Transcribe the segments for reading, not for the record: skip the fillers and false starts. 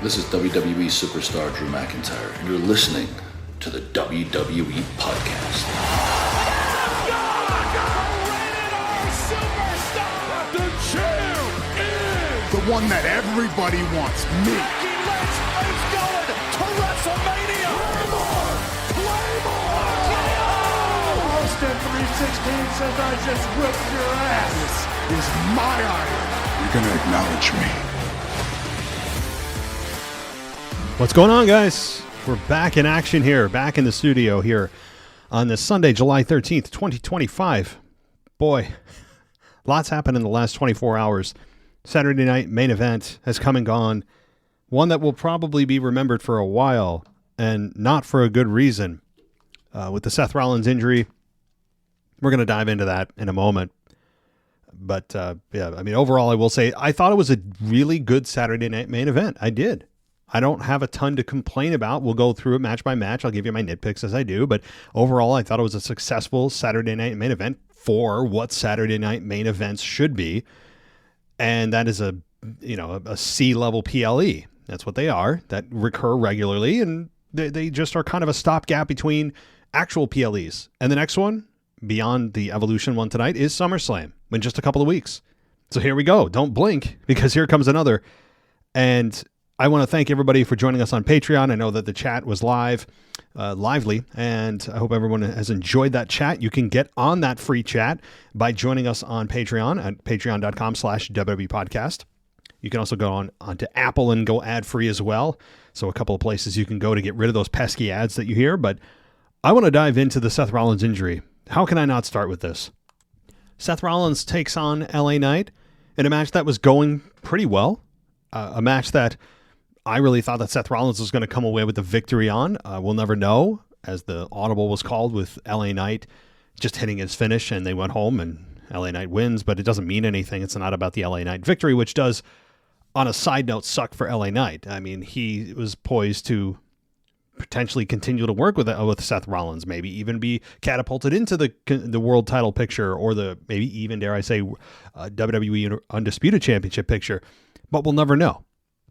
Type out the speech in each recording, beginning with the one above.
This is WWE superstar Drew McIntyre, and you're listening to the WWE Podcast. The champ is the one that everybody wants, me. Becky Lynch is going to WrestleMania. Claymore! Austin 316 says I just whipped your ass. This is my iron. You're going to acknowledge me. What's going on, guys? We're back in action here, back in the studio here on this Sunday, July 13th, 2025. Boy, lots happened in the last 24 hours. Saturday night main event has come and gone. One that will probably be remembered for a while, and not for a good reason. With the Seth Rollins injury, we're going to dive into that in a moment. But, overall, I will say, I thought it was a really good Saturday night main event. I did. I don't have a ton to complain about. We'll go through it match by match. I'll give you my nitpicks as I do. But overall, I thought it was a successful Saturday night main event for what Saturday night main events should be. And that is a C-level PLE. That's what they are, that recur regularly. And they just are kind of a stopgap between actual PLEs. And the next one, beyond the Evolution one tonight, is SummerSlam in just a couple of weeks. So here we go. Don't blink, because here comes another. And I want to thank everybody for joining us on Patreon. I know that the chat was lively, and I hope everyone has enjoyed that chat. You can get on that free chat by joining us on Patreon at patreon.com/WWE Podcast. You can also go onto Apple and go ad-free as well. So a couple of places you can go to get rid of those pesky ads that you hear. But I want to dive into the Seth Rollins injury. How can I not start with this? Seth Rollins takes on LA Knight in a match that was going pretty well. A match that I really thought that Seth Rollins was going to come away with the victory on. We'll never know, as the audible was called with LA Knight just hitting his finish, and they went home and LA Knight wins, but it doesn't mean anything. It's not about the LA Knight victory, which does, on a side note, suck for LA Knight. I mean, he was poised to potentially continue to work with Seth Rollins, maybe even be catapulted into the world title picture, or maybe even, dare I say, WWE Undisputed Championship picture. But we'll never know.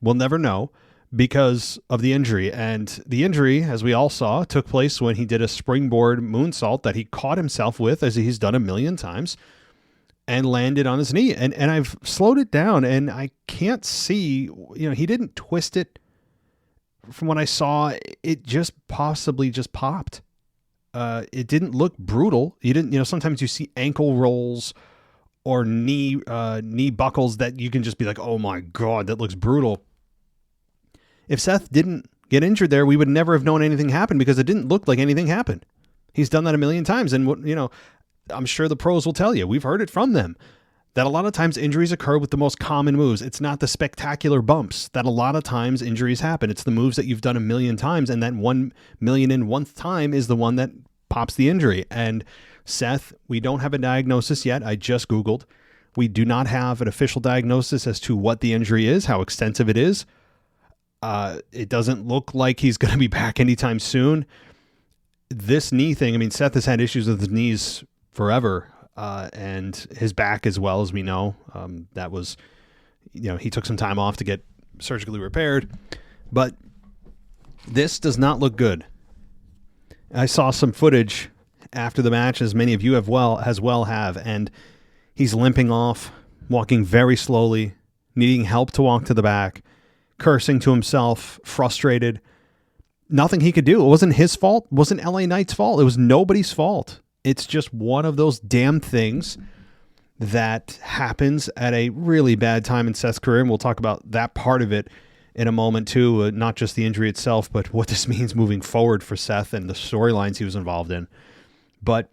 We'll never know because of the injury. And the injury, as we all saw, took place when he did a springboard moonsault that he caught himself with, as he's done a million times, and landed on his knee. And I've slowed it down, and I can't see, he didn't twist it. From what I saw, it just possibly just popped. It didn't look brutal. You didn't, sometimes you see ankle rolls or knee buckles that you can just be like, oh my God, that looks brutal. If Seth didn't get injured there, we would never have known anything happened, because it didn't look like anything happened. He's done that a million times. And I'm sure the pros will tell you, we've heard it from them, that a lot of times injuries occur with the most common moves. It's not the spectacular bumps that a lot of times injuries happen. It's the moves that you've done a million times, and that 1,000,001th time is the one that pops the injury. And Seth, we don't have a diagnosis yet. I just Googled. We do not have an official diagnosis as to what the injury is, how extensive it is. It doesn't look like he's going to be back anytime soon. This knee thing, Seth has had issues with his knees forever, and his back as well, as we know. That was, he took some time off to get surgically repaired. But this does not look good. I saw some footage after the match, as many of you have, and he's limping off, walking very slowly, needing help to walk to the back, cursing to himself, frustrated. Nothing he could do. It wasn't his fault. It wasn't LA Knight's fault. It was nobody's fault. It's just one of those damn things that happens at a really bad time in Seth's career, and we'll talk about that part of it in a moment too, not just the injury itself, but what this means moving forward for Seth and the storylines he was involved in. But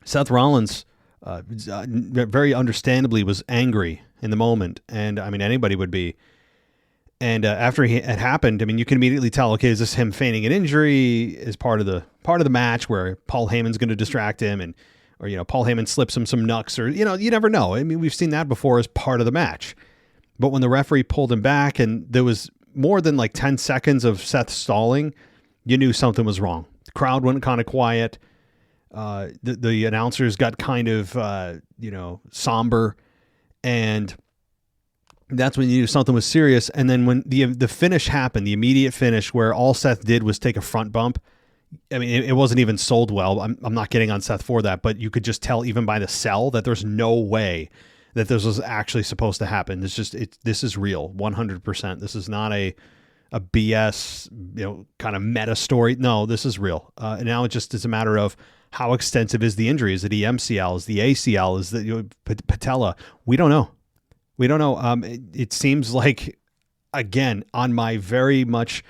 Seth Rollins, very understandably, was angry in the moment, and anybody would be. And after it happened, you can immediately tell, okay, is this him feigning an injury? Is part of the match where Paul Heyman's going to distract him, or Paul Heyman slips him some knucks, or you never know. We've seen that before as part of the match. But when the referee pulled him back, and there was more than like 10 seconds of Seth stalling, you knew something was wrong. The crowd went kind of quiet. The announcers got kind of somber, and That's when you knew something was serious. And then when the finish happened, the immediate finish where all Seth did was take a front bump. I mean, it wasn't even sold well. I'm not getting on Seth for that, but you could just tell even by the sell that there's no way that this was actually supposed to happen. This is real, 100%. This is not a BS, kind of meta story. No, this is real. And now it just is a matter of how extensive is the injury. Is it the MCL? Is the ACL? Is the patella? We don't know. We don't know. It seems like, again, on my very much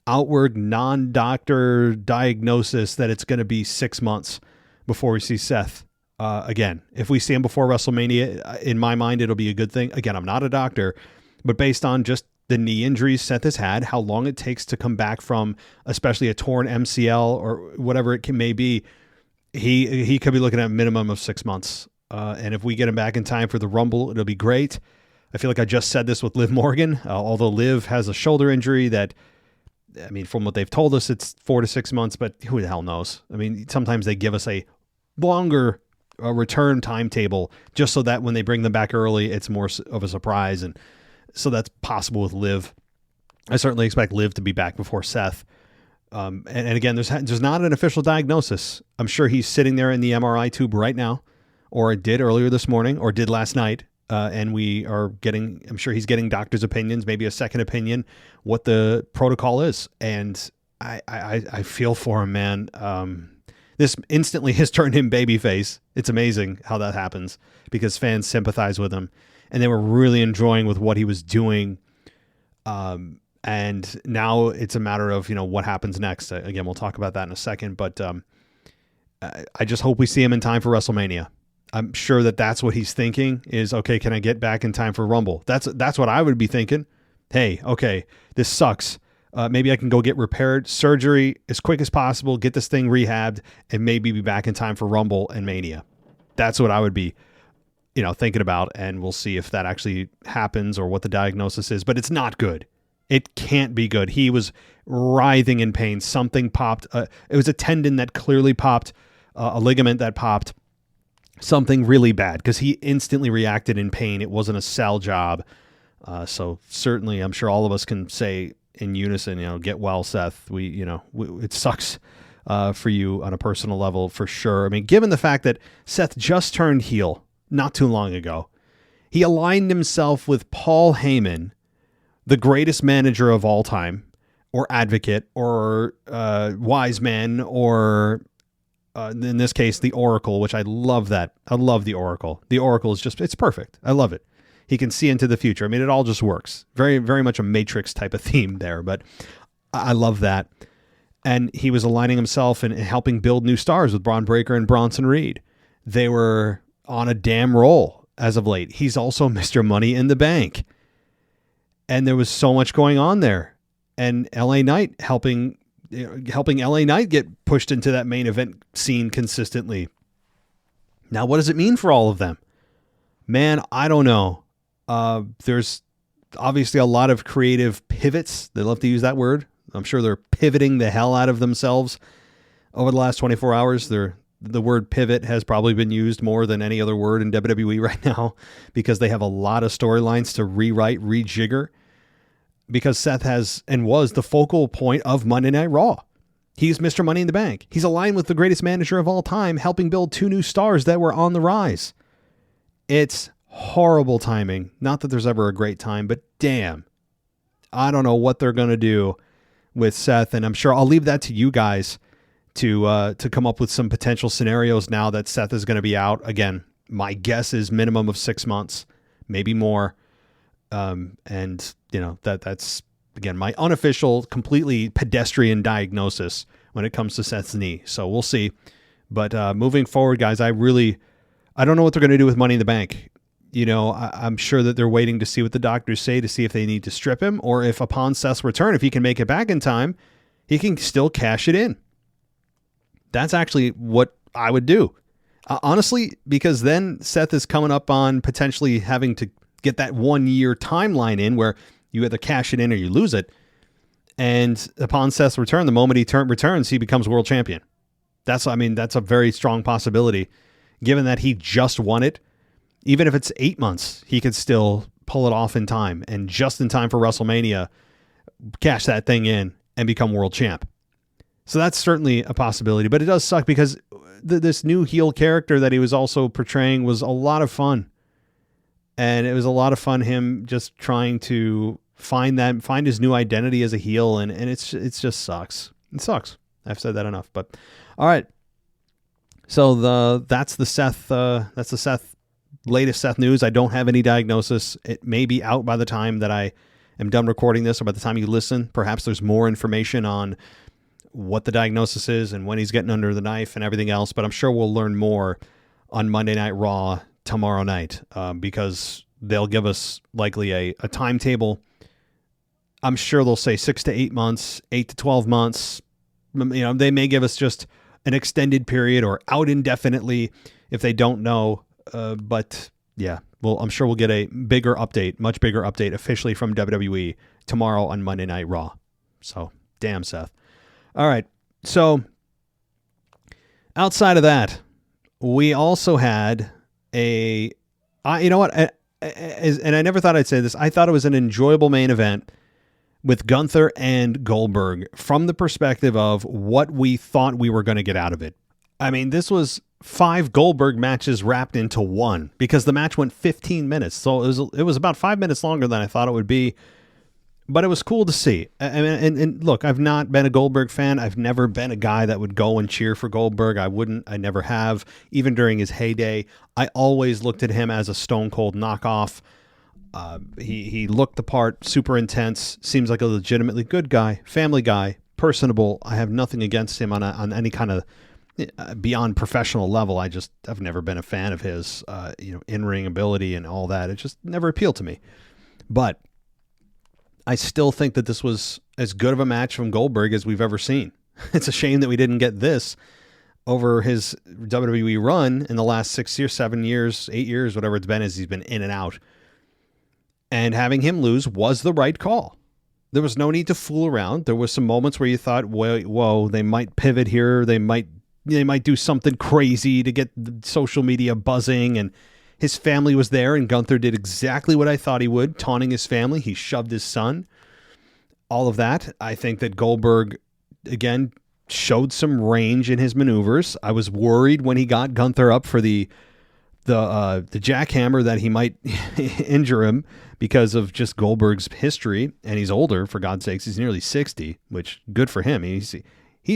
outward non-doctor diagnosis, that it's going to be 6 months before we see Seth again. If we see him before WrestleMania, in my mind, it'll be a good thing. Again, I'm not a doctor, but based on just the knee injuries Seth has had, how long it takes to come back from, especially a torn MCL or whatever it may be, he could be looking at a minimum of 6 months. And if we get him back in time for the Rumble, it'll be great. I feel like I just said this with Liv Morgan, although Liv has a shoulder injury that, I mean, from what they've told us, it's 4 to 6 months, but who the hell knows? I mean, sometimes they give us a longer return timetable just so that when they bring them back early, it's more of a surprise. And so that's possible with Liv. I certainly expect Liv to be back before Seth. And again, there's not an official diagnosis. I'm sure he's sitting there in the MRI tube right now, or did earlier this morning, or did last night. And I'm sure he's getting doctor's opinions, maybe a second opinion, what the protocol is. And I feel for him, man. This instantly has turned him babyface. It's amazing how that happens because fans sympathize with him and they were really enjoying with what he was doing. And now it's a matter of, what happens next. Again, we'll talk about that in a second, but I just hope we see him in time for WrestleMania. I'm sure that's what he's thinking is, okay, can I get back in time for Rumble? That's what I would be thinking. Hey, okay, this sucks. Maybe I can go get repaired, surgery as quick as possible, get this thing rehabbed, and maybe be back in time for Rumble and Mania. That's what I would be, thinking about, and we'll see if that actually happens or what the diagnosis is. But it's not good. It can't be good. He was writhing in pain. Something popped. It was a tendon that clearly popped, a ligament that popped. Something really bad because he instantly reacted in pain. It wasn't a sell job. So certainly I'm sure all of us can say in unison, get well, Seth. It sucks for you on a personal level for sure. I mean, given the fact that Seth just turned heel not too long ago, he aligned himself with Paul Heyman, the greatest manager of all time, or advocate, or wise man, or in this case, the Oracle, which I love that. I love the Oracle. The Oracle is it's perfect. I love it. He can see into the future. I mean, it all just works. Very, very much a Matrix type of theme there, but I love that. And he was aligning himself and helping build new stars with Braun Breaker and Bronson Reed. They were on a damn roll as of late. He's also Mr. Money in the Bank. And there was so much going on there. And LA Knight helping LA Knight get pushed into that main event scene consistently. Now, what does it mean for all of them? Man, I don't know. There's obviously a lot of creative pivots. They love to use that word. I'm sure they're pivoting the hell out of themselves over the last 24 hours. The word pivot has probably been used more than any other word in WWE right now because they have a lot of storylines to rewrite, rejigger. Because Seth has and was the focal point of Monday Night Raw. He's Mr. Money in the Bank. He's aligned with the greatest manager of all time, helping build 2 new stars that were on the rise. It's horrible timing. Not that there's ever a great time, but damn. I don't know what they're going to do with Seth, and I'm sure I'll leave that to you guys to come up with some potential scenarios now that Seth is going to be out. Again, my guess is minimum of 6 months, maybe more. And that's again, my unofficial, completely pedestrian diagnosis when it comes to Seth's knee. So we'll see. But, moving forward, guys, I don't know what they're going to do with Money in the Bank. I'm sure that they're waiting to see what the doctors say to see if they need to strip him or if upon Seth's return, if he can make it back in time, he can still cash it in. That's actually what I would do. Honestly, because then Seth is coming up on potentially having to get that 1 year timeline in where you either cash it in or you lose it. And upon Seth's return, the moment he returns, he becomes world champion. That's a very strong possibility given that he just won it. Even if it's 8 months, he could still pull it off in time, and just in time for WrestleMania, cash that thing in and become world champ. So that's certainly a possibility, but it does suck because this new heel character that he was also portraying was a lot of fun. And it was a lot of fun him just trying to find his new identity as a heel, and it just sucks. It sucks. I've said that enough, but all right. So that's the Seth latest Seth news. I don't have any diagnosis. It may be out by the time that I am done recording this, or by the time you listen. Perhaps there's more information on what the diagnosis is and when he's getting under the knife and everything else, but I'm sure we'll learn more on Monday Night Raw tomorrow night, because they'll give us likely a timetable. I'm sure they'll say 6 to 8 months, 8 to 12 months. They may give us just an extended period or out indefinitely if they don't know. But yeah, well, I'm sure we'll get a much bigger update officially from WWE tomorrow on Monday Night Raw. So damn, Seth. All right. So outside of that, we also had you know what? And I never thought I'd say this. I thought it was an enjoyable main event with Gunther and Goldberg from the perspective of what we thought we were going to get out of it. I mean, this was 5 Goldberg matches wrapped into one, because the match went 15 minutes. So it was about 5 minutes longer than I thought it would be. But it was cool to see. And look, I've not been a Goldberg fan. I've never been a guy that would go and cheer for Goldberg. I never have. Even during his heyday, I always looked at him as a Stone Cold knockoff. He looked the part, super intense, seems like a legitimately good guy, family guy, personable. I have nothing against him on any kind of beyond professional level. I've never been a fan of his, in-ring ability and all that. It just never appealed to me. But I still think that this was as good of a match from Goldberg as we've ever seen. It's a shame that we didn't get this over his WWE run in the last 6 years, 7 years, 8 years, whatever it's been, as he's been in and out. And having him lose was the right call. There was no need to fool around. There was some moments where you thought, whoa, they might pivot here. They might do something crazy to get the social media buzzing, and his family was there, and Gunther did exactly what I thought he would, taunting his family. He shoved his son. All of that. I think that Goldberg, again, showed some range in his maneuvers. I was worried when he got Gunther up for the jackhammer that he might injure him because of just Goldberg's history, and he's older, for God's sakes. He's nearly 60, which good for him. He's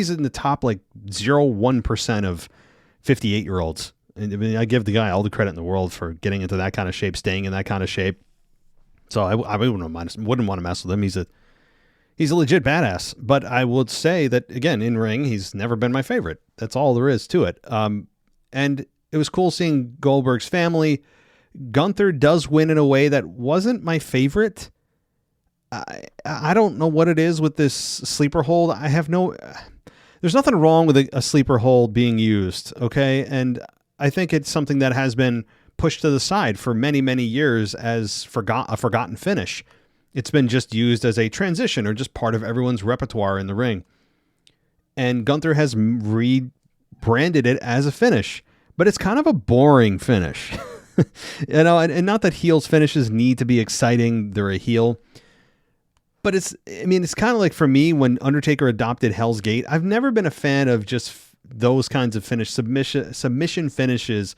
in the top 0.01% of 58-year-olds. I mean, I give the guy all the credit in the world for getting into that kind of shape, staying in that kind of shape. So I wouldn't want to mess with him. He's a legit badass. But I would say that, again, in ring, he's never been my favorite. That's all there is to it. And it was cool seeing Goldberg's family. Gunther does win in a way that wasn't my favorite. I don't know what it is with this sleeper hold. There's nothing wrong with a sleeper hold being used, okay? And I think it's something that has been pushed to the side for many, many years as a forgotten finish. It's been just used as a transition or just part of everyone's repertoire in the ring. And Gunther has rebranded it as a finish, but it's kind of a boring finish. And not that heels finishes need to be exciting. They're a heel. But it's kind of like for me when Undertaker adopted Hell's Gate. I've never been a fan of just those kinds of submission finishes.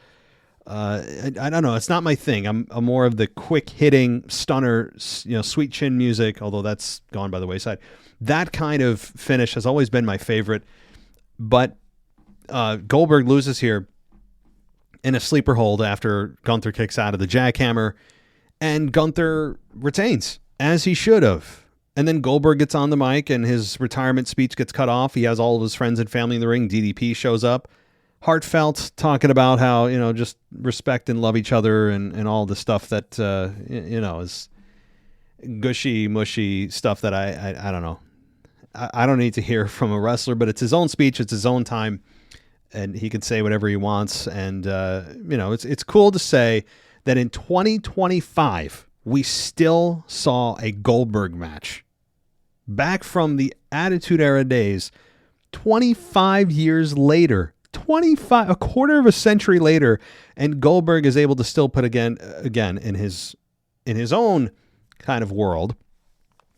I don't know. It's not my thing. I'm more of the quick hitting stunner, sweet chin music, although that's gone by the wayside. That kind of finish has always been my favorite. But Goldberg loses here in a sleeper hold after Gunther kicks out of the jackhammer, and Gunther retains, as he should have. And then Goldberg gets on the mic and his retirement speech gets cut off. He has all of his friends and family in the ring. DDP shows up, heartfelt, talking about how, just respect and love each other and all the stuff that, is gushy, mushy stuff that I don't know. I don't need to hear from a wrestler, but it's his own speech. It's his own time, and he can say whatever he wants. And, it's cool to say that in 2025, we still saw a Goldberg match back from the Attitude Era days, 25 years later, a quarter of a century later, and Goldberg is able to still put again in his in his own kind of world,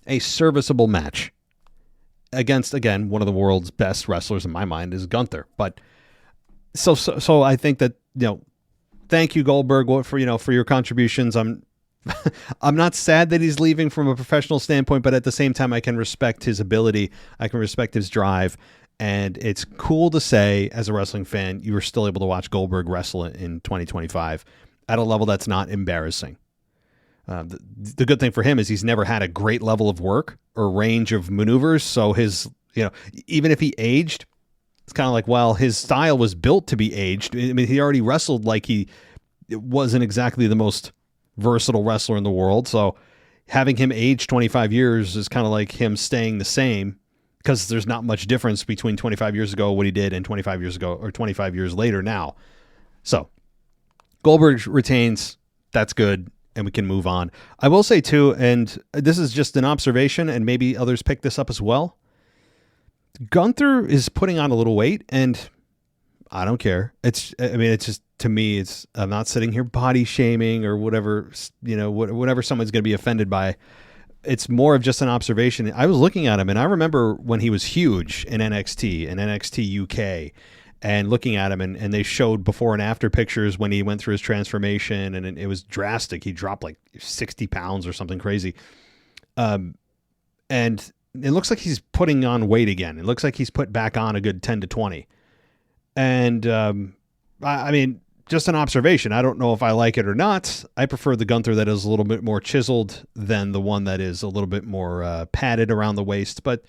a serviceable match against, again, one of the world's best wrestlers in my mind is Gunther. But so I think that, thank you, Goldberg, for your contributions. I'm not sad that he's leaving from a professional standpoint, but at the same time, I can respect his ability. I can respect his drive. And it's cool to say, as a wrestling fan, you were still able to watch Goldberg wrestle in 2025 at a level that's not embarrassing. The good thing for him is he's never had a great level of work or range of maneuvers. So his, even if he aged, it's kind of like, well, his style was built to be aged. I mean, he already wrestled like he wasn't exactly the most versatile wrestler in the world. So having him age 25 years is kind of like him staying the same, because there's not much difference between 25 years ago, what he did, and 25 years ago, or 25 years later now. So Goldberg retains. That's good. And we can move on. I will say too, and this is just an observation, and maybe others pick this up as well. Gunther is putting on a little weight, and I don't care. It's just, to me, I'm not sitting here body shaming or whatever, whatever someone's going to be offended by. It's more of just an observation. I was looking at him, and I remember when he was huge in NXT and NXT UK, and looking at him, and they showed before and after pictures when he went through his transformation, and it was drastic. He dropped like 60 pounds or something crazy. And it looks like he's putting on weight again. It looks like he's put back on a good 10 to 20. And I mean, just an observation. I don't know if I like it or not. I prefer the Gunther that is a little bit more chiseled than the one that is a little bit more padded around the waist. But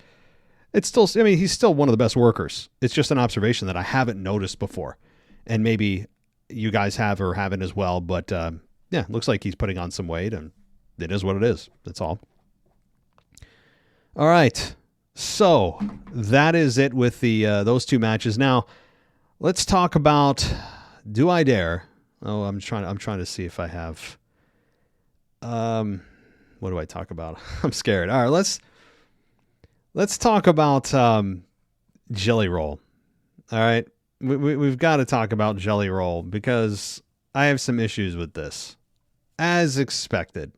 it's still, he's still one of the best workers. It's just an observation that I haven't noticed before. And maybe you guys have or haven't as well. But it looks like he's putting on some weight, and it is what it is. That's all. All right. So that is it with the those two matches. Now, let's talk about Do I Dare? Oh, I'm trying to see if I have. What do I talk about? I'm scared. All right, let's talk about Jelly Roll. All right, we've got to talk about Jelly Roll because I have some issues with this, as expected.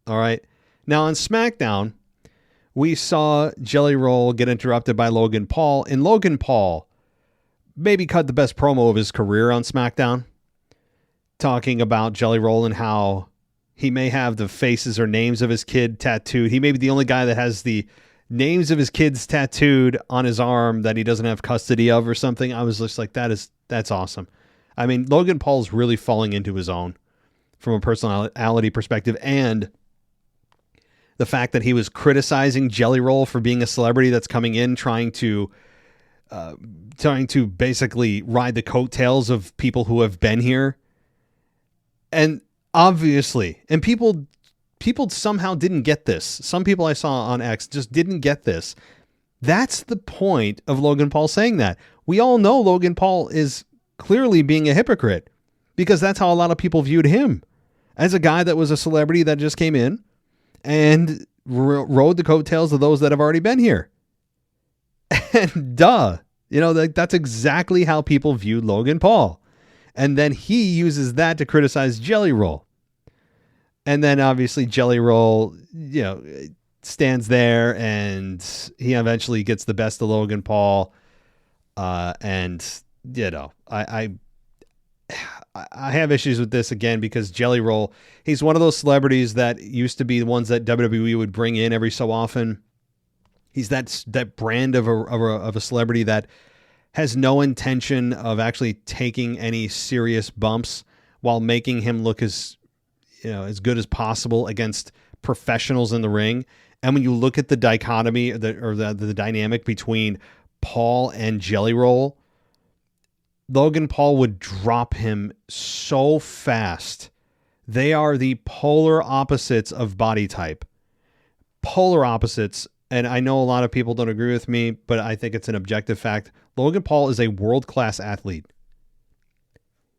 All right, now on SmackDown, we saw Jelly Roll get interrupted by Logan Paul, and Logan Paul maybe cut the best promo of his career on SmackDown, talking about Jelly Roll and how he may have the faces or names of his kid tattooed. He may be the only guy that has the names of his kids tattooed on his arm that he doesn't have custody of or something. I was just like, that's awesome. I mean, Logan Paul's really falling into his own from a personality perspective, and the fact that he was criticizing Jelly Roll for being a celebrity that's coming in, trying to basically ride the coattails of people who have been here. And obviously, and people somehow didn't get this. Some people I saw on X just didn't get this. That's the point of Logan Paul saying that. We all know Logan Paul is clearly being a hypocrite, because that's how a lot of people viewed him, as a guy that was a celebrity that just came in and rode the coattails of those that have already been here. And that's exactly how people viewed Logan Paul. And then he uses that to criticize Jelly Roll. And then obviously Jelly Roll, stands there, and he eventually gets the best of Logan Paul. I have issues with this again, because Jelly Roll, he's one of those celebrities that used to be the ones that WWE would bring in every so often. He's that brand of a celebrity that has no intention of actually taking any serious bumps, while making him look as good as possible against professionals in the ring. And when you look at the dichotomy the dynamic between Paul and Jelly Roll, Logan Paul would drop him so fast. They are the polar opposites of body type. Polar opposites. And I know a lot of people don't agree with me, but I think it's an objective fact. Logan Paul is a world-class athlete.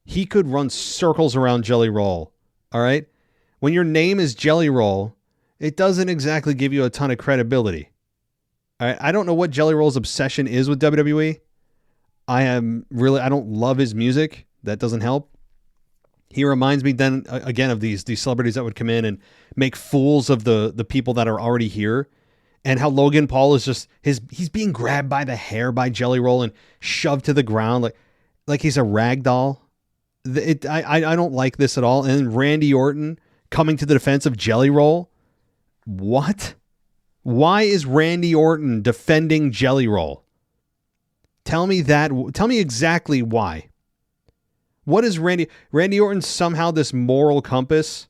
He could run circles around Jelly Roll. All right? When your name is Jelly Roll, it doesn't exactly give you a ton of credibility. All right? I don't know what Jelly Roll's obsession is with WWE. I don't love his music. That doesn't help. He reminds me then again of these celebrities that would come in and make fools of the people that are already here, and how Logan Paul is just he's being grabbed by the hair by Jelly Roll and shoved to the ground like he's a rag doll. I don't like this at all. And Randy Orton coming to the defense of Jelly Roll. What? Why is Randy Orton defending Jelly Roll? Tell me exactly why. What is Randy Orton somehow this moral compass?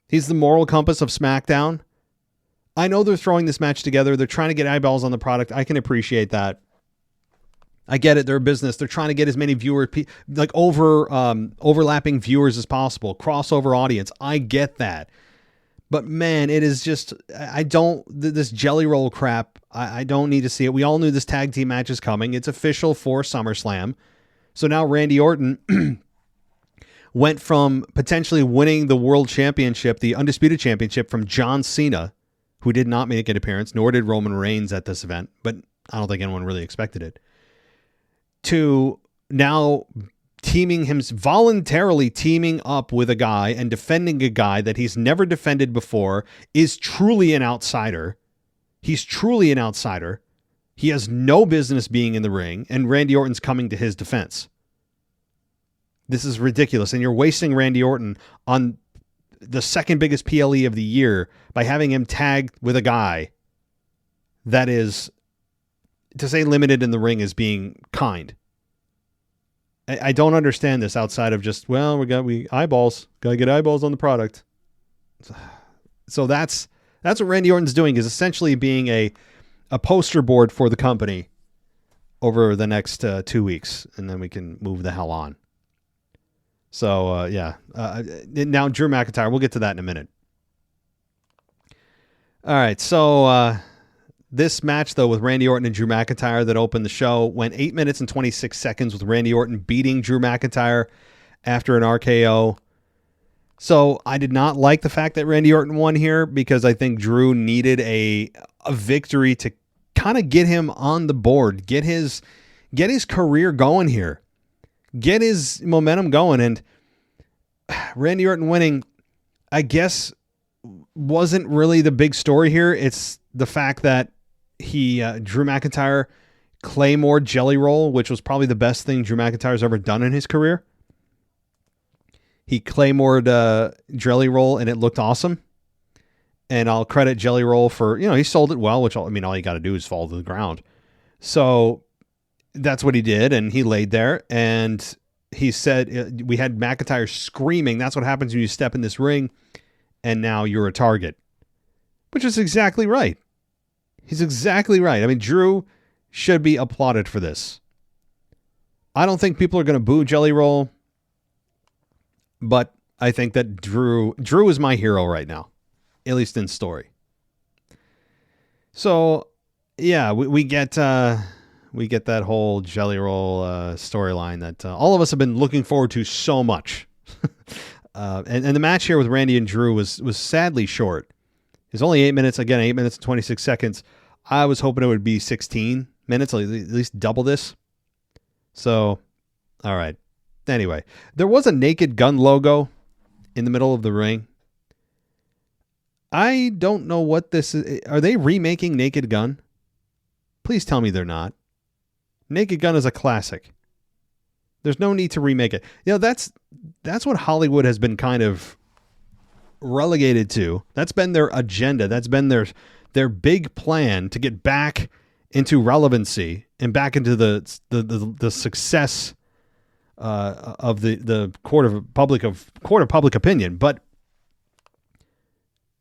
He's the moral compass of SmackDown. I know they're throwing this match together. They're trying to get eyeballs on the product. I can appreciate that. I get it. They're a business. They're trying to get as many viewers, overlapping viewers as possible. Crossover audience. I get that. But man, it is just, this Jelly Roll crap, I don't need to see it. We all knew this tag team match is coming. It's official for SummerSlam. So now Randy Orton went from potentially winning the world championship, the undisputed championship, from John Cena, who did not make an appearance, nor did Roman Reigns at this event, but I don't think anyone really expected it, to now voluntarily teaming up with a guy and defending a guy that he's never defended before, is truly an outsider. He's truly an outsider. He has no business being in the ring, and Randy Orton's coming to his defense. This is ridiculous, and you're wasting Randy Orton on the second biggest PLE of the year by having him tagged with a guy that is, to say limited in the ring is being kind. I don't understand this outside of just, well, we eyeballs, gotta get eyeballs on the product. So that's what Randy Orton's doing, is essentially being a poster board for the company over the next 2 weeks, and then we can move the hell on. So, now Drew McIntyre, we'll get to that in a minute. All right, so this match, though, with Randy Orton and Drew McIntyre that opened the show went 8 minutes and 26 seconds with Randy Orton beating Drew McIntyre after an RKO. So I did not like the fact that Randy Orton won here, because I think Drew needed a victory to kind of get him on the board, get his career going here, get his momentum going. And Randy Orton winning, I guess, wasn't really the big story here. It's the fact that Drew McIntyre Claymore Jelly Roll, which was probably the best thing Drew McIntyre's ever done in his career. He Claymored Jelly Roll, and it looked awesome. And I'll credit Jelly Roll for, he sold it well, which, all you got to do is fall to the ground. So that's what he did, and he laid there, and he said, we had McIntyre screaming, that's what happens when you step in this ring, and now you're a target. Which is exactly right. He's exactly right. I mean, Drew should be applauded for this. I don't think people are going to boo Jelly Roll, but I think that Drew is my hero right now, at least in story. So, yeah, we get that whole Jelly Roll storyline that all of us have been looking forward to so much. And the match here with Randy and Drew was sadly short. It's only 8 minutes. Again, 8 minutes and 26 seconds. I was hoping it would be 16 minutes, at least double this. So, all right. Anyway, there was a Naked Gun logo in the middle of the ring. I don't know what this is. Are they remaking Naked Gun? Please tell me they're not. Naked Gun is a classic. There's no need to remake it. That's what Hollywood has been kind of relegated to. That's been their agenda. That's been their big plan to get back into relevancy and back into the success of the court of public opinion. But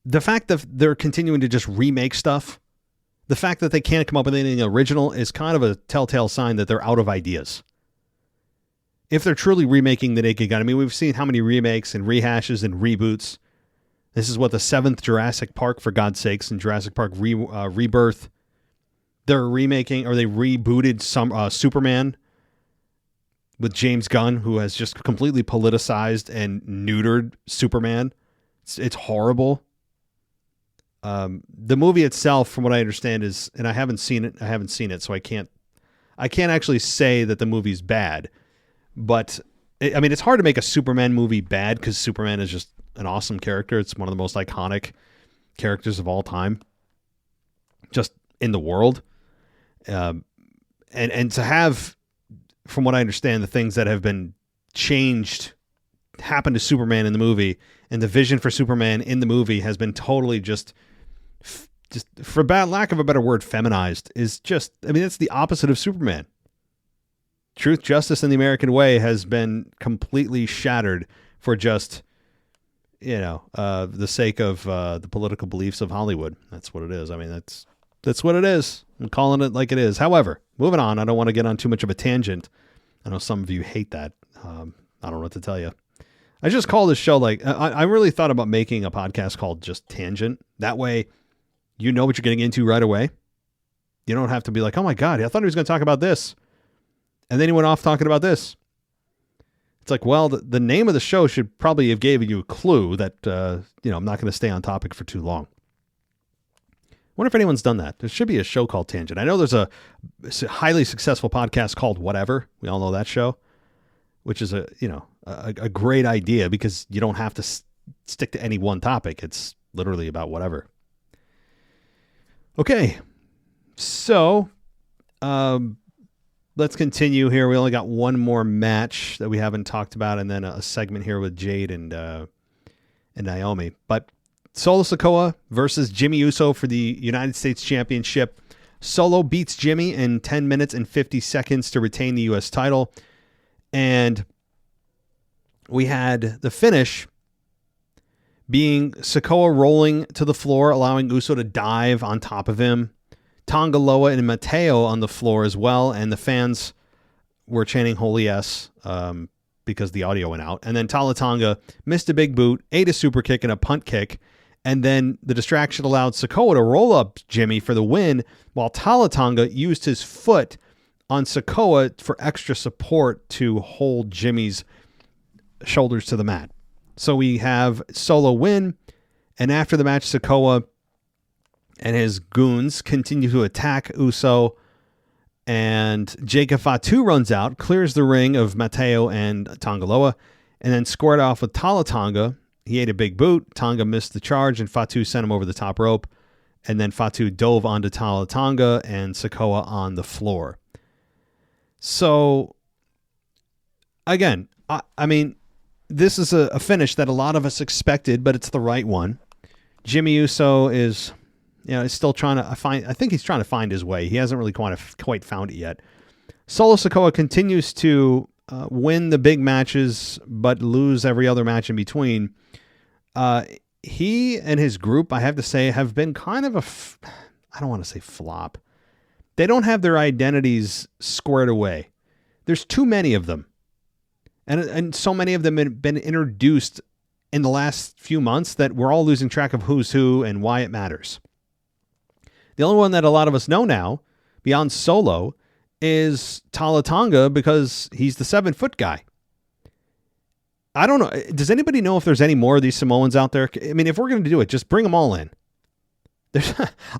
the fact that they're continuing to just remake stuff, the fact that they can't come up with anything original, is kind of a telltale sign that they're out of ideas. If they're truly remaking the Naked Gun, we've seen how many remakes and rehashes and reboots. This is what, the 7th Jurassic Park, for God's sakes, and Jurassic Park Rebirth. They're remaking, or they rebooted Superman with James Gunn, who has just completely politicized and neutered Superman. It's horrible. The movie itself, from what I understand, is, and I haven't seen it, so I can't actually say that the movie's bad. But I mean, it's hard to make a Superman movie bad because Superman is just an awesome character. It's one of the most iconic characters of all time, just in the world. And to have, from what I understand, the things that have been changed happen to Superman in the movie, and the vision for Superman in the movie has been totally just for lack of a better word, feminized. Is just, I mean, it's the opposite of Superman. Truth, justice, and the American way has been completely shattered for just, the sake of the political beliefs of Hollywood. That's what it is. I mean, that's what it is. I'm calling it like it is. However, moving on, I don't want to get on too much of a tangent. I know some of you hate that. I don't know what to tell you. I just call this show I really thought about making a podcast called just Tangent. That way, you know what you're getting into right away. You don't have to be like, oh my God, I thought he was going to talk about this. And then he went off talking about this. It's like, well, the name of the show should probably have given you a clue that, I'm not going to stay on topic for too long. I wonder if anyone's done that. There should be a show called Tangent. I know there's a highly successful podcast called Whatever. We all know that show, which is a great idea because you don't have to stick to any one topic. It's literally about whatever. Okay. So, let's continue here. We only got one more match that we haven't talked about, and then a segment here with Jade and Naomi. But Solo Sikoa versus Jimmy Uso for the United States Championship. Solo beats Jimmy in 10 minutes and 50 seconds to retain the U.S. title. And we had the finish being Sikoa rolling to the floor, allowing Uso to dive on top of him. Tonga Loa and Mateo on the floor as well, and the fans were chanting Holy S because the audio went out. And then Tala Tonga missed a big boot, ate a super kick and a punt kick, and then the distraction allowed Sikoa to roll up Jimmy for the win, while Tala Tonga used his foot on Sikoa for extra support to hold Jimmy's shoulders to the mat. So we have Solo win, and after the match, Sikoa and his goons continue to attack Uso, and Jacob Fatu runs out, clears the ring of Mateo and Tongaloa, and then squared off with Tala Tonga. He ate a big boot. Tonga missed the charge, and Fatu sent him over the top rope, and then Fatu dove onto Tala Tonga and Sikoa on the floor. So, again, I mean, this is a finish that a lot of us expected, but it's the right one. Jimmy Uso is... he's still trying to find. I think he's trying to find his way. He hasn't really quite found it yet. Solo Sikoa continues to win the big matches, but lose every other match in between. He and his group, I have to say, have been kind of I don't want to say flop. They don't have their identities squared away. There's too many of them, and so many of them have been introduced in the last few months that we're all losing track of who's who and why it matters. The only one that a lot of us know now, beyond Solo, is Tala Tonga because he's the 7-foot guy. I don't know. Does anybody know if there's any more of these Samoans out there? I mean, if we're going to do it, just bring them all in.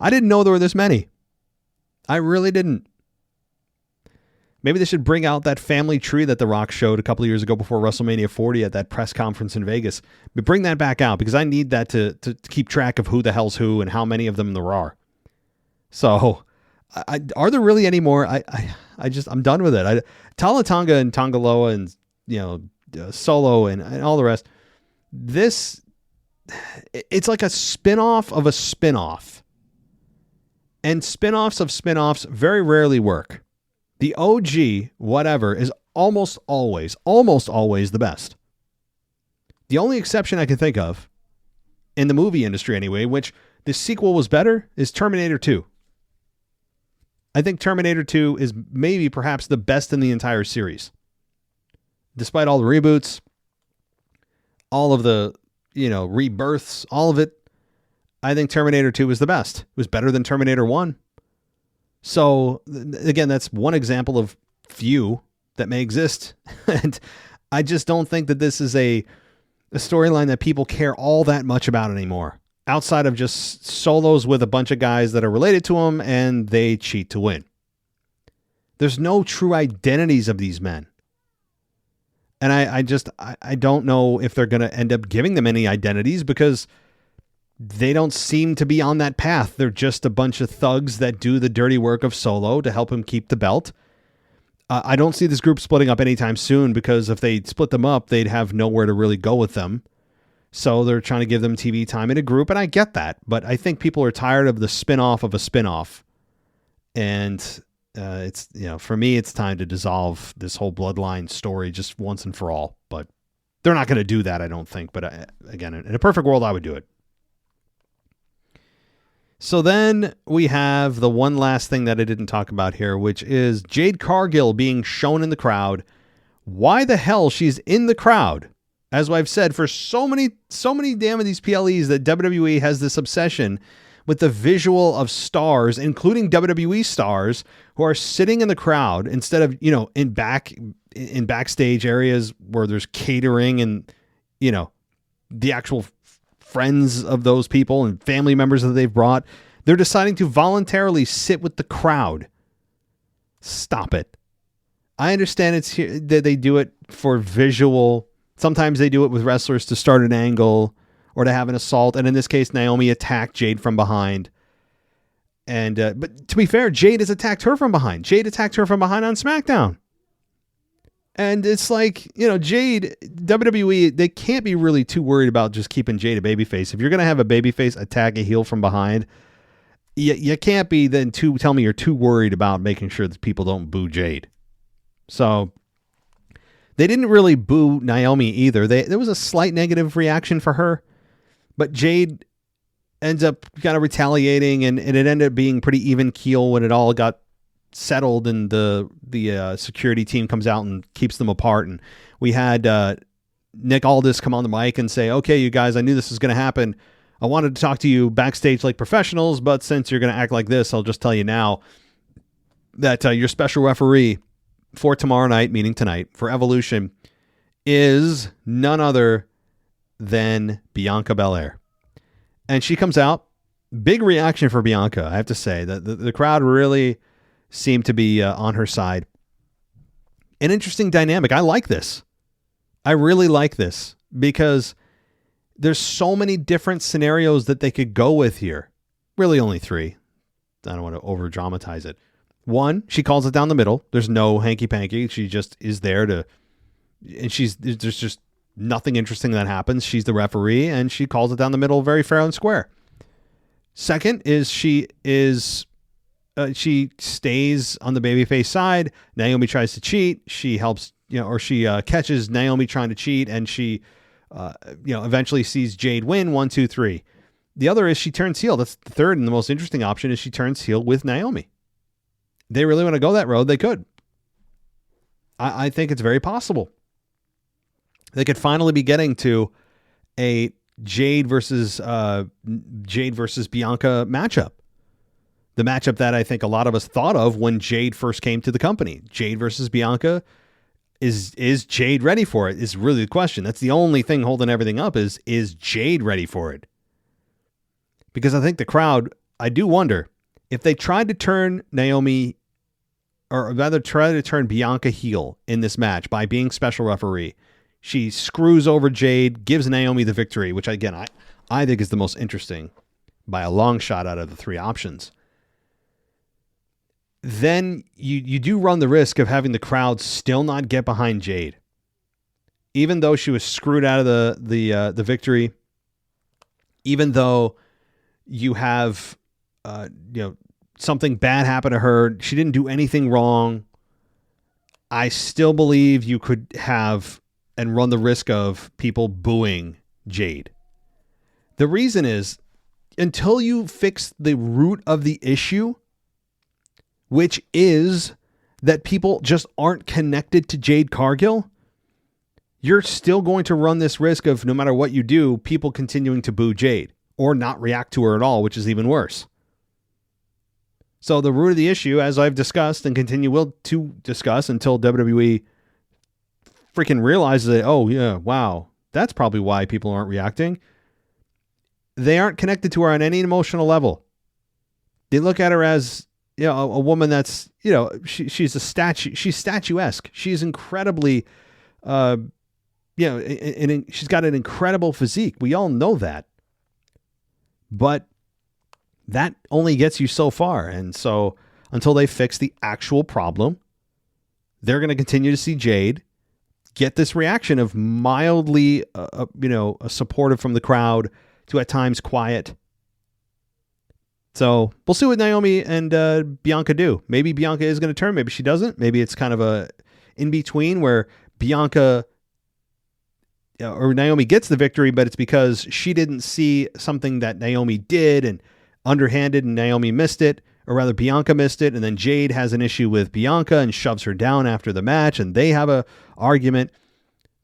I didn't know there were this many. I really didn't. Maybe they should bring out that family tree that The Rock showed a couple of years ago before WrestleMania 40 at that press conference in Vegas. But bring that back out because I need that to keep track of who the hell's who and how many of them there are. So, are there really any more? I'm done with it. Tala Tonga and Tongaloa and Solo and all the rest. It's like a spinoff of a spinoff, and spinoffs of spinoffs very rarely work. The OG whatever is almost always the best. The only exception I can think of in the movie industry anyway, which the sequel was better, is Terminator 2. I think Terminator 2 is maybe perhaps the best in the entire series. Despite all the reboots, all of the, rebirths, all of it, I think Terminator 2 was the best. It was better than Terminator 1. So, again, that's one example of few that may exist. And I just don't think that this is a storyline that people care all that much about anymore. Outside of just solos with a bunch of guys that are related to him and they cheat to win. There's no true identities of these men. And I don't know if they're going to end up giving them any identities because they don't seem to be on that path. They're just a bunch of thugs that do the dirty work of Solo to help him keep the belt. I don't see this group splitting up anytime soon because if they split them up, they'd have nowhere to really go with them. So they're trying to give them TV time in a group, and I get that. But I think people are tired of the spinoff of a spinoff. And it's, for me, it's time to dissolve this whole bloodline story just once and for all. But they're not going to do that, I don't think. But again, in a perfect world, I would do it. So then we have the one last thing that I didn't talk about here, which is Jade Cargill being shown in the crowd. Why the hell she's in the crowd? As I've said, for so many damn of these PLEs that WWE has this obsession with the visual of stars, including WWE stars, who are sitting in the crowd instead of, in backstage areas where there's catering and, the actual friends of those people and family members that they've brought. They're deciding to voluntarily sit with the crowd. Stop it. I understand it's here that they do it for visual. Sometimes they do it with wrestlers to start an angle or to have an assault. And in this case, Naomi attacked Jade from behind. And but to be fair, Jade has attacked her from behind. Jade attacked her from behind on SmackDown. And it's like, Jade, WWE, they can't be really too worried about just keeping Jade a babyface. If you're going to have a babyface attack a heel from behind, you can't be then tell me you're too worried about making sure that people don't boo Jade. So they didn't really boo Naomi either. There was a slight negative reaction for her, but Jade ends up kind of retaliating, and it ended up being pretty even keel when it all got settled, and the security team comes out and keeps them apart. And we had Nick Aldis come on the mic and say, okay, you guys, I knew this was going to happen. I wanted to talk to you backstage like professionals, but since you're going to act like this, I'll just tell you now that your special referee for tomorrow night, meaning tonight, for Evolution, is none other than Bianca Belair. And she comes out. Big reaction for Bianca, I have to say. The crowd really seemed to be on her side. An interesting dynamic. I like this. I really like this because there's so many different scenarios that they could go with here. Really only three. I don't want to over dramatize it. One, she calls it down the middle. There's no hanky panky. She just is there to, and there's just nothing interesting that happens. She's the referee and she calls it down the middle very fair and square. Second is she stays on the babyface side. Naomi tries to cheat. She helps, or she catches Naomi trying to cheat, and she, eventually sees Jade win 1, 2, 3. The other is she turns heel. That's the third and the most interesting option is she turns heel with Naomi. They really want to go that road. They could. I think it's very possible. They could finally be getting to a Jade versus Bianca matchup. The matchup that I think a lot of us thought of when Jade first came to the company. Jade versus Bianca. Is Jade ready for it? Is really the question. That's the only thing holding everything up is Jade ready for it? Because I think the crowd, I do wonder if they tried to turn Naomi, or rather try to turn Bianca heel in this match by being special referee. She screws over Jade, gives Naomi the victory, which again, I think is the most interesting by a long shot out of the three options. Then you do run the risk of having the crowd still not get behind Jade. Even though she was screwed out of the victory, even though you have something bad happen to her, she didn't do anything wrong, I still believe you could have and run the risk of people booing Jade. The reason is, until you fix the root of the issue, which is that people just aren't connected to Jade Cargill, you're still going to run this risk of, no matter what you do, people continuing to boo Jade or not react to her at all, which is even worse. So the root of the issue, as I've discussed and will to discuss until WWE freaking realizes that, oh yeah, wow, that's probably why people aren't reacting. They aren't connected to her on any emotional level. They look at her as, a woman that's, she's a statue. She's statuesque. She's incredibly she's got an incredible physique. We all know that. But that only gets you so far. And so until they fix the actual problem, they're going to continue to see Jade get this reaction of mildly, supportive from the crowd to at times quiet. So we'll see what Naomi and Bianca do. Maybe Bianca is going to turn. Maybe she doesn't. Maybe it's kind of a in between where Bianca or Naomi gets the victory, but it's because she didn't see something that Naomi did and underhanded and Naomi missed it, or rather Bianca missed it. And then Jade has an issue with Bianca and shoves her down after the match and they have a argument.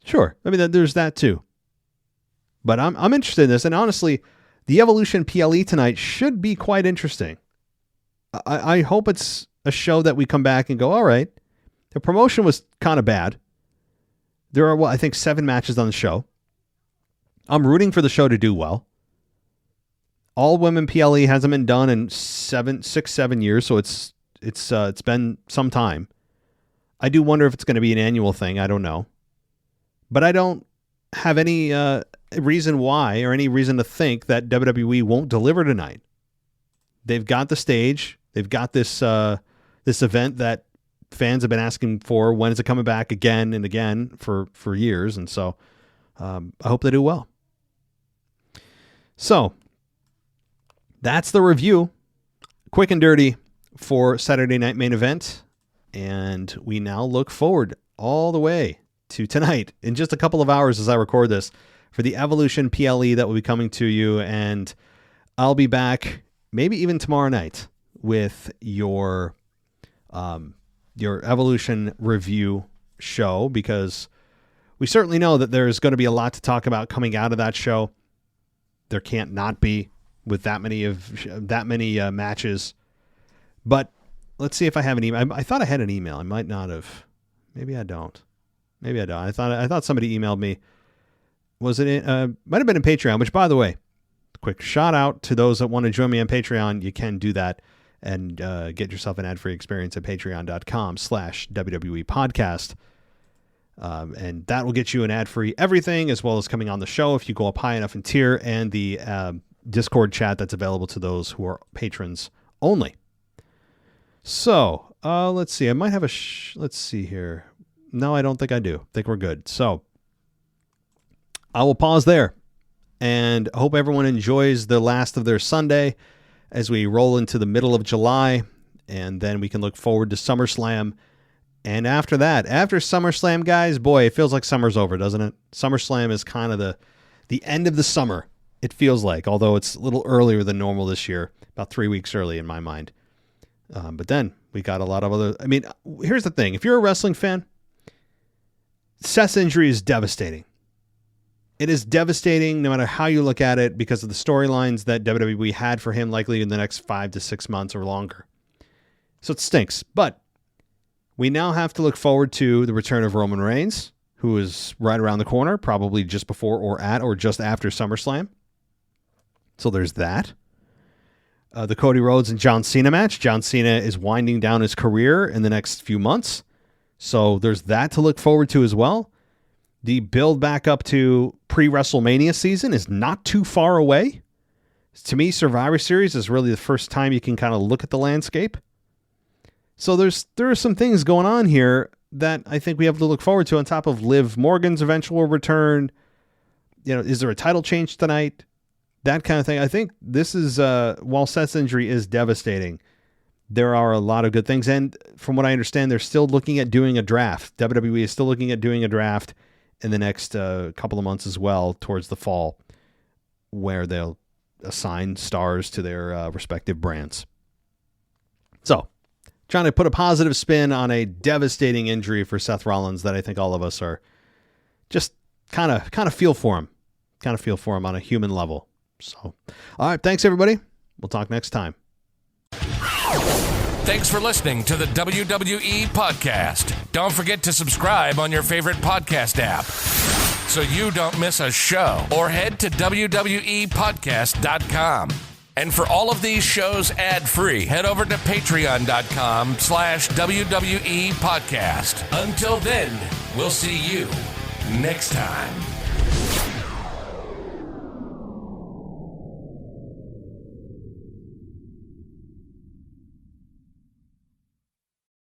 Sure. I mean, there's that too. But I'm interested in this. And honestly, the Evolution PLE tonight should be quite interesting. I hope it's a show that we come back and go, all right, the promotion was kind of bad. There are, I think 7 matches on the show. I'm rooting for the show to do well. All women PLE hasn't been done in 7 years, so it's been some time. I do wonder if it's going to be an annual thing. I don't know. But I don't have any reason why or any reason to think that WWE won't deliver tonight. They've got the stage. They've got this event that fans have been asking for. When is it coming back again and again for years? And so I hope they do well. So that's the review. Quick and dirty for Saturday Night Main Event. And we now look forward all the way to tonight in just a couple of hours as I record this for the Evolution PLE that will be coming to you. And I'll be back maybe even tomorrow night with your Evolution review show, because we certainly know that there's going to be a lot to talk about coming out of that show. There can't not be with that many matches. But let's see if I have an email. I thought I had an email. I might not have. Maybe I don't. I thought somebody emailed me. Was it? Might have been in Patreon. Which, by the way, quick shout out to those that want to join me on Patreon. You can do that and get yourself an ad-free experience at patreon.com/WWE podcast. And that will get you an ad-free everything, as well as coming on the show if you go up high enough in tier, and the Discord chat that's available to those who are patrons only. So let's see. I might have let's see here. No, I don't think I do. I think we're good. So I will pause there and hope everyone enjoys the last of their Sunday as we roll into the middle of July, and then we can look forward to SummerSlam. And after that, after SummerSlam, guys, boy, it feels like summer's over, doesn't it? SummerSlam is kind of the end of the summer, it feels like, although it's a little earlier than normal this year, about 3 weeks early in my mind. But then we got a lot of other... I mean, here's the thing. If you're a wrestling fan, Seth's injury is devastating. It is devastating no matter how you look at it, because of the storylines that WWE had for him likely in the next 5 to 6 months or longer. So it stinks. But we now have to look forward to the return of Roman Reigns, who is right around the corner, probably just before or at or just after SummerSlam. So there's that. The Cody Rhodes and John Cena match. John Cena is winding down his career in the next few months. So there's that to look forward to as well. The build back up to pre-WrestleMania season is not too far away. To me, Survivor Series is really the first time you can kind of look at the landscape. So there are some things going on here that I think we have to look forward to, on top of Liv Morgan's eventual return. Is there a title change tonight? That kind of thing. I think this is, while Seth's injury is devastating, there are a lot of good things. And from what I understand, they're still looking at doing a draft. WWE is still looking at doing a draft in the next couple of months as well, towards the fall, where they'll assign stars to their respective brands. So, trying to put a positive spin on a devastating injury for Seth Rollins that I think all of us are just kind of feel for him. Kind of feel for him on a human level. So, all right. Thanks, everybody. We'll talk next time. Thanks for listening to the WWE Podcast. Don't forget to subscribe on your favorite podcast app so you don't miss a show, or head to WWEpodcast.com. And for all of these shows ad-free, head over to patreon.com/WWE Podcast. Until then, we'll see you next time.